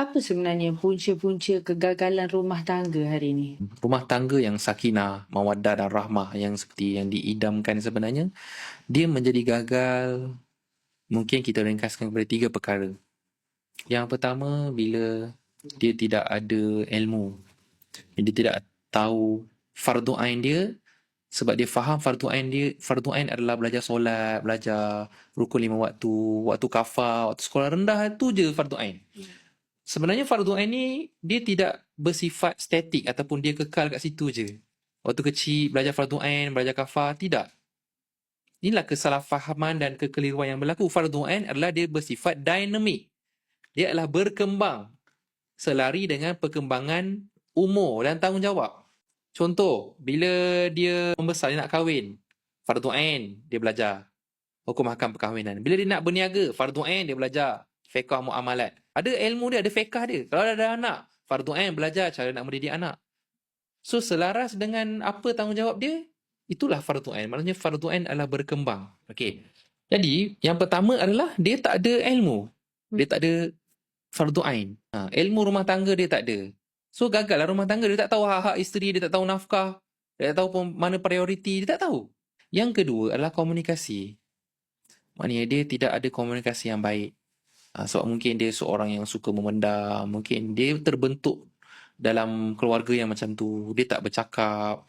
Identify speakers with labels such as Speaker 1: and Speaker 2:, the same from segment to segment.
Speaker 1: Apa sebenarnya punca-punca kegagalan rumah tangga hari ini?
Speaker 2: Rumah tangga yang sakinah, mawaddah dan rahmah yang seperti yang diidamkan sebenarnya, dia menjadi gagal mungkin kita ringkaskan kepada 3 perkara. Yang pertama, bila dia tidak ada ilmu. Dia tidak tahu fardu ain dia, sebab dia faham fardu ain adalah belajar solat, belajar rukun 5 waktu, waktu kafar, waktu sekolah rendah, tu je fardu ain. Sebenarnya fardu ain ni dia tidak bersifat statik ataupun dia kekal kat situ je. Waktu kecil belajar fardu ain, belajar kafar, tidak. Inilah kesalahfahaman dan kekeliruan yang berlaku. Fardu ain adalah dia bersifat dinamik. Dia adalah berkembang selari dengan perkembangan umur dan tanggungjawab. Contoh, bila dia membesar, dia nak kahwin, fardu ain dia belajar hukum hakam perkahwinan. Bila dia nak berniaga, fardu ain dia belajar fiqh muamalat. Ada ilmu dia, ada fiqh dia. Kalau ada anak, fardu ain belajar cara nak mendidik anak. So selaras dengan apa tanggungjawab dia, itulah fardu ain. Maknanya fardu ain adalah berkembang. Okey. Jadi, yang pertama adalah dia tak ada ilmu. Dia tak ada fardu ain. Ilmu rumah tangga dia tak ada. So gagallah rumah tangga. Dia tak tahu hak-hak isteri, dia tak tahu nafkah, dia tak tahu mana prioriti, dia tak tahu. Yang kedua adalah komunikasi. Maknanya dia tidak ada komunikasi yang baik. Sebab mungkin dia seorang yang suka memendam, mungkin dia terbentuk dalam keluarga yang macam tu, dia tak bercakap.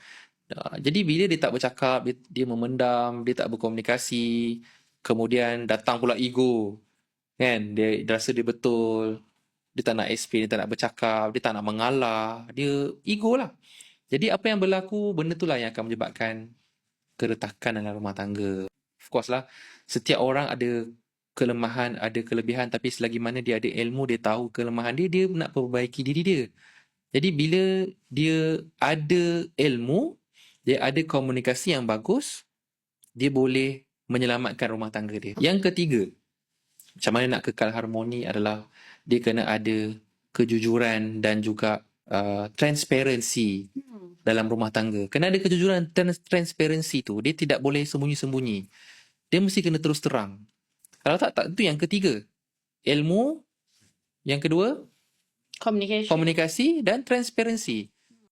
Speaker 2: Jadi bila dia tak bercakap, dia memendam, dia tak berkomunikasi, kemudian datang pula ego, kan? Dia rasa dia betul, dia tak nak explain, dia tak nak bercakap, dia tak nak mengalah, dia ego lah. Jadi apa yang berlaku, benda tu lah yang akan menyebabkan keretakan dalam rumah tangga. Of course lah, setiap orang ada kelemahan, ada kelebihan, tapi selagi mana dia ada ilmu, dia tahu kelemahan dia, dia nak perbaiki diri dia. Jadi bila dia ada ilmu, dia ada komunikasi yang bagus, dia boleh menyelamatkan rumah tangga dia. Yang ketiga, macam mana nak kekal harmoni adalah dia kena ada kejujuran dan juga transparansi dalam rumah tangga. Kena ada kejujuran dan transparansi tu. Dia tidak boleh sembunyi-sembunyi. Dia mesti kena terus terang. Kalau tak itu yang ketiga. Ilmu. Yang kedua,
Speaker 1: Communication.
Speaker 2: komunikasi dan transparansi.